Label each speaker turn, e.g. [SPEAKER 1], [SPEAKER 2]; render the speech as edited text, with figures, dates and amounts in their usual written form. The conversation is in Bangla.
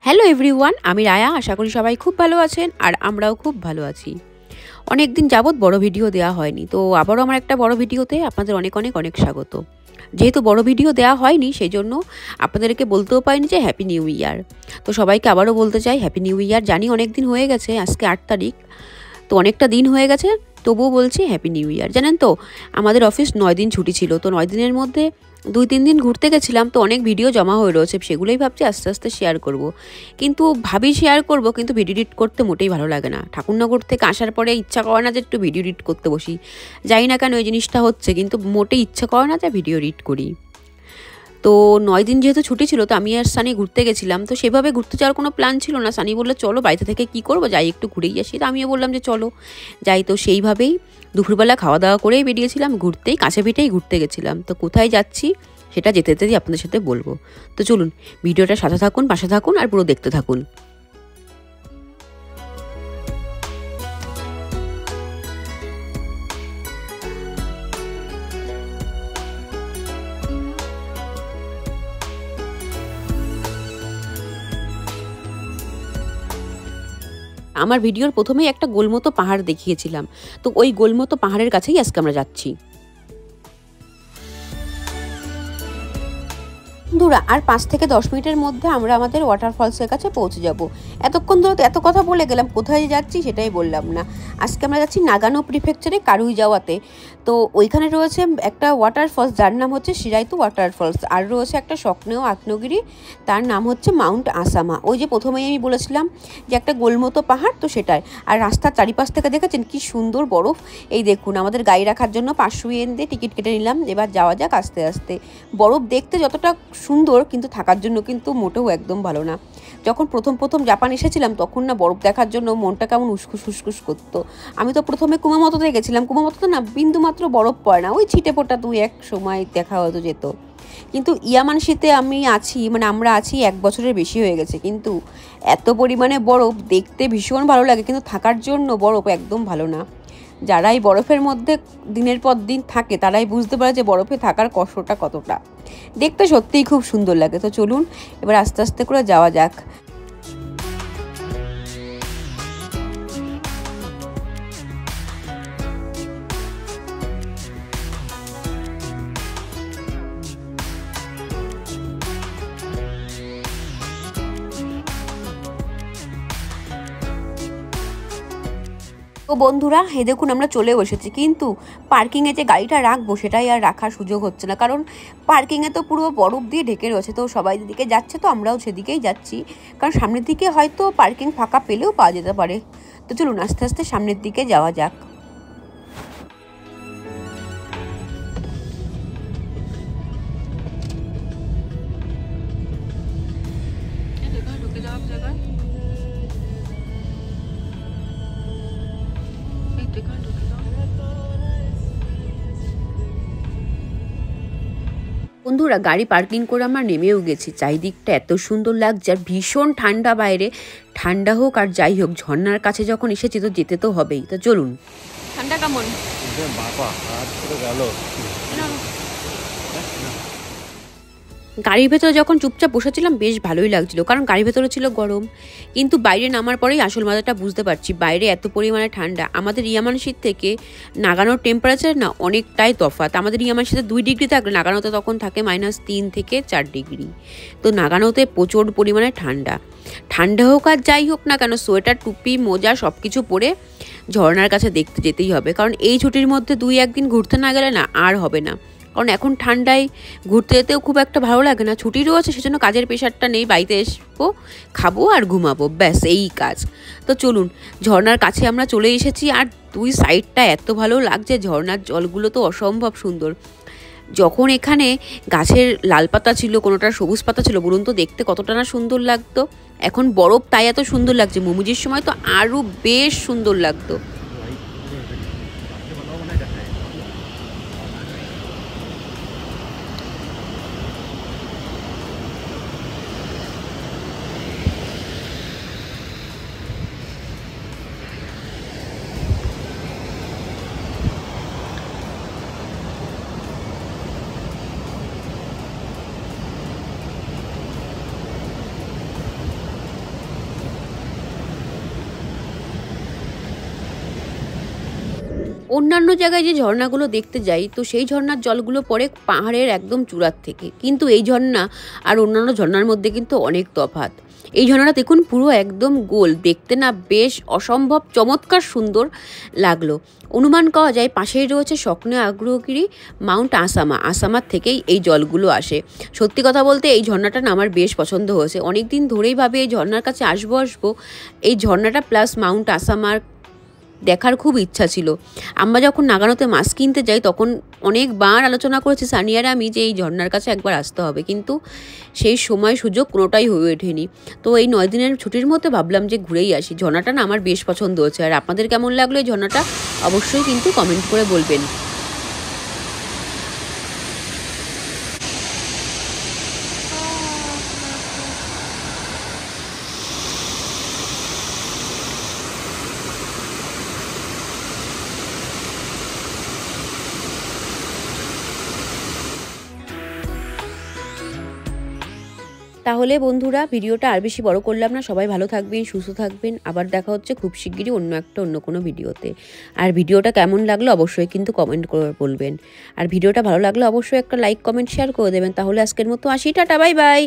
[SPEAKER 1] হ্যালো এভরিওয়ান, আমি রায়া। আশা করি সবাই খুব ভালো আছেন আর আমরাও খুব ভালো আছি। অনেক দিন যাবৎ বড় ভিডিও দেওয়া হয়নি, তো আবারও আমার একটা বড় ভিডিওতে আপনাদের অনেক অনেক অনেক স্বাগত। যেহেতু বড় ভিডিও দেওয়া হয়নি, সেই জন্য আপনাদেরকে বলতেও পারিনি যে হ্যাপি নিউ ইয়ার। তো সবাইকে আবারও বলতে চাই হ্যাপি নিউ ইয়ার। জানি অনেক দিন হয়ে গেছে, আজকে 8 তারিখ, তো অনেকটা দিন হয়ে গেছে, তবুও বলছি হ্যাপি নিউ ইয়ার। জানেন তো, আমাদের অফিস 9 দিন ছুটি ছিল, তো 9 দিনের মধ্যে 2-3 দিন ঘুরতে গেছিলাম, তো অনেক ভিডিও জমা হয়ে রয়েছে, সেগুলোই ভাবছি আস্তে আস্তে শেয়ার করব। কিন্তু ভাবি শেয়ার করব, কিন্তু ভিডিও এডিট করতে মোটেই ভালো লাগে না। ঠাকুরনগর থেকে আসার পরে ইচ্ছা করে না যে একটু ভিডিও এডিট করতে বসি। জানি না কেন এই জিনিসটা হচ্ছে, কিন্তু মোটেই ইচ্ছা করে না যে ভিডিও এডিট করি। তো 9 দিন যেহেতু ছুটি ছিল, তো আমি আর সানি ঘুরতে গেছিলাম। তো সেভাবে ঘুরতে যাওয়ার কোনো প্ল্যান ছিল না। সানি বললো চলো, বাড়িতে থেকে কি করবো, যাই একটু ঘুরেই আসি। তো আমিও বললাম যে চলো যাই। তো সেইভাবেই দুপুরবেলা খাওয়া দাওয়া করেই বেরিয়েছিলাম ঘুরতেই, কাছে পিঠেই ঘুরতে গেছিলাম। তো কোথায় যাচ্ছি সেটা যেতে যেতেই আপনাদের সাথে বলবো। তো চলুন, ভিডিওটা সাথে থাকুন, পাশে থাকুন আর পুরো দেখতে থাকুন। আমার ভিডিওর প্রথমেই একটা গোলমতো পাহাড় দেখিয়েছিলাম, তো ওই গোলমতো পাহাড়ের কাছেই আজকে আমরা যাচ্ছি। বন্ধুরা, আর 5 থেকে 10 মিনিটের মধ্যে আমরা আমাদের ওয়াটারফলসের কাছে পৌঁছে যাব। এতক্ষণ ধরে তো এত কথা বলে গেলাম, কোথায় যাচ্ছি সেটাই বললাম না। আজকে আমরা যাচ্ছি নাগানো প্রিফেকচারে কারুইজাওয়াতে। তো ওইখানে রয়েছে একটা ওয়াটারফলস, যার নাম হচ্ছে শিরাইতু ওয়াটারফলস। আর রয়েছে একটা স্বপ্নেয় আগ্নেয়গিরি, তার নাম হচ্ছে মাউন্ট আসামা। ওই যে প্রথমেই আমি বলেছিলাম যে একটা গোলমতো পাহাড়, তো সেটাই। আর রাস্তার চারিপাশ থেকে দেখেছেন কি সুন্দর বরফ। এই দেখুন, আমাদের গাড়ি রাখার জন্য 500 ইয়েন দিয়ে টিকিট কেটে নিলাম। এবার যাওয়া যাক আস্তে আস্তে। বরফ দেখতে যতটা সুন্দর, কিন্তু থাকার জন্য কিন্তু মোটেও একদম ভালো না। যখন প্রথম জাপান এসেছিলাম, তখন না বরফ দেখার জন্য মনটা কেমন উসখুস উসখুস করতো। আমি তো প্রথমে কুমামোতোতে গেছিলাম, কুমামোতোতে না বিন্দুমাত্র বরফ পড়ে না, ওই ছিটে ফোটা 2-1 সময় দেখা হয়তো যেত। কিন্তু ইয়ামানশিতে আমরা আছি 1 বছরের বেশি হয়ে গেছে, কিন্তু এত পরিমাণে বরফ দেখতে ভীষণ ভালো লাগে, কিন্তু থাকার জন্য বরফ একদম ভালো না। যারা এই বরফের মধ্যে দিনের পর দিন থাকে, তারাই বুঝতে পারে যে বরফে থাকার কষ্টটা কতটা। দেখতে সত্যিই খুব সুন্দর লাগে। তো চলুন এবার আস্তে আস্তে করে যাওয়া যাক। তো বন্ধুরা, দেখুন আমরা চলেও এসেছি, কিন্তু পার্কিংয়ে যে গাড়িটা রাখবো সেটাই আর রাখার সুযোগ হচ্ছে না, কারণ পার্কিংয়ে তো পুরো বরফ দিয়ে ঢেকে রয়েছে। তো সবাই যেদিকে যাচ্ছে, তো আমরাও সেদিকেই যাচ্ছি, কারণ সামনের দিকে হয়তো পার্কিং ফাঁকা পেলেও পাওয়া যেতে পারে। তো চলুন আস্তে আস্তে সামনের দিকে যাওয়া যাক। বন্ধুরা, গাড়ি পার্কিং করে আমরা নেমেও গেছি। চারিদিকটা এত সুন্দর লাগছে, আর ভীষণ ঠান্ডা বাইরে। ঠান্ডা হোক আর যাই হোক, ঝর্ণার কাছে যখন এসেছি তো যেতে তো হবেই। তো চলুন। ঠান্ডা কেমন? গাড়ির ভেতরে যখন চুপচাপ বসেছিলাম বেশ ভালোই লাগছিল, কারণ গাড়ির ভেতরে ছিল গরম, কিন্তু বাইরে নামার পরেই আসল মজাটা বুঝতে পারছি। বাইরে এত পরিমাণে ঠান্ডা। আমাদের ইয়ামানশির থেকে নাগানোর টেম্পারেচার না অনেকটাই তফাৎ। আমাদের ইয়ামানশিতে 2 ডিগ্রি থাকলে নাগানোতে তখন থাকে -3 থেকে 4 ডিগ্রি। তো নাগানোতে প্রচুর পরিমাণে ঠান্ডা। ঠান্ডা হোক আর যাই হোক না কেন, সোয়েটার, টুপি, মোজা সব কিছু পরে ঝর্ণার কাছে দেখতে যেতেই হবে, কারণ এই ছুটির মধ্যে 2-1 দিন ঘুরতে না গেলে না আর হবে না। কারণ এখন ঠান্ডায় ঘুরতে যেতেও খুব একটা ভালো লাগে না। ছুটিরও আছে, সেজন্য কাজের প্রেশারটা নেই। বাড়িতে আসবো, খাবো আর ঘুমাবো, ব্যাস এই কাজ। তো চলুন, ঝর্ণার কাছে আমরা চলে এসেছি। আর 2 সাইডটা এত ভালো লাগছে, ঝর্ণার জলগুলো তো অসম্ভব সুন্দর। যখন এখানে গাছের লাল পাতা ছিল, কোনোটার সবুজ পাতা ছিল, বলুন তো দেখতে কতটা না সুন্দর লাগতো। এখন বরফ তাই এত সুন্দর লাগছে, মোমোজির সময় তো আরও বেশ সুন্দর লাগতো। অন্যান্য জায়গায় যে ঝর্ণাগুলো দেখতে যাই তো সেই ঝর্ণার জলগুলো পড়ে পাহাড়ের একদম চূড়ার থেকে, কিন্তু এই ঝর্ণা আর অন্যান্য ঝর্ণার মধ্যে কিন্তু অনেক তফাৎ। এই ঝর্ণাটা দেখুন পুরো একদম গোল, দেখতে না বেশ অসম্ভব চমৎকার সুন্দর লাগলো। অনুমান করা যায় পাশেই রয়েছে স্বপ্নে আগ্রহগিরি মাউন্ট আসামা, আসামার থেকেই এই জলগুলো আসে। সত্যি কথা বলতে এই ঝর্ণাটা না আমার বেশ পছন্দ হয়েছে, অনেক দিন ধরেই ভাবে এই ঝর্ণার কাছে আসবো। এই ঝর্ণাটা প্লাস মাউন্ট আসামার দেখার খুব ইচ্ছা ছিল। আমরা যখন নাগানোতে মাছ কিনতে যাই তখন অনেকবার আলোচনা করেছি সানিয়ার আমি যে এই ঝর্ণার কাছে একবার আসতে হবে, কিন্তু সেই সময় সুযোগ কোনোটাই হয়ে ওঠেনি। তো এই 9 দিনের ছুটির মধ্যে ভাবলাম যে ঘুরেই আসি। ঝর্ণাটা না আমার বেশ পছন্দ হয়েছে। আর আপনাদের কেমন লাগলো এই ঝর্ণাটা অবশ্যই কিন্তু কমেন্ট করে বলবেন। তাহলে বন্ধুরা ভিডিওটা আর বেশি বড় করলাম না, সবাই ভালো থাকবেন, সুস্থ থাকবেন। আবার দেখা হচ্ছে খুব শিগগিরই অন্য কোনো ভিডিওতে। আর ভিডিওটা কেমন লাগলো অবশ্যই কিন্তু কমেন্ট করে বলবেন। আর ভিডিওটা ভালো লাগলে অবশ্যই একটা লাইক কমেন্ট শেয়ার করে দেবেন। তাহলে আজকের মতো আসি, টাটা, বাই বাই।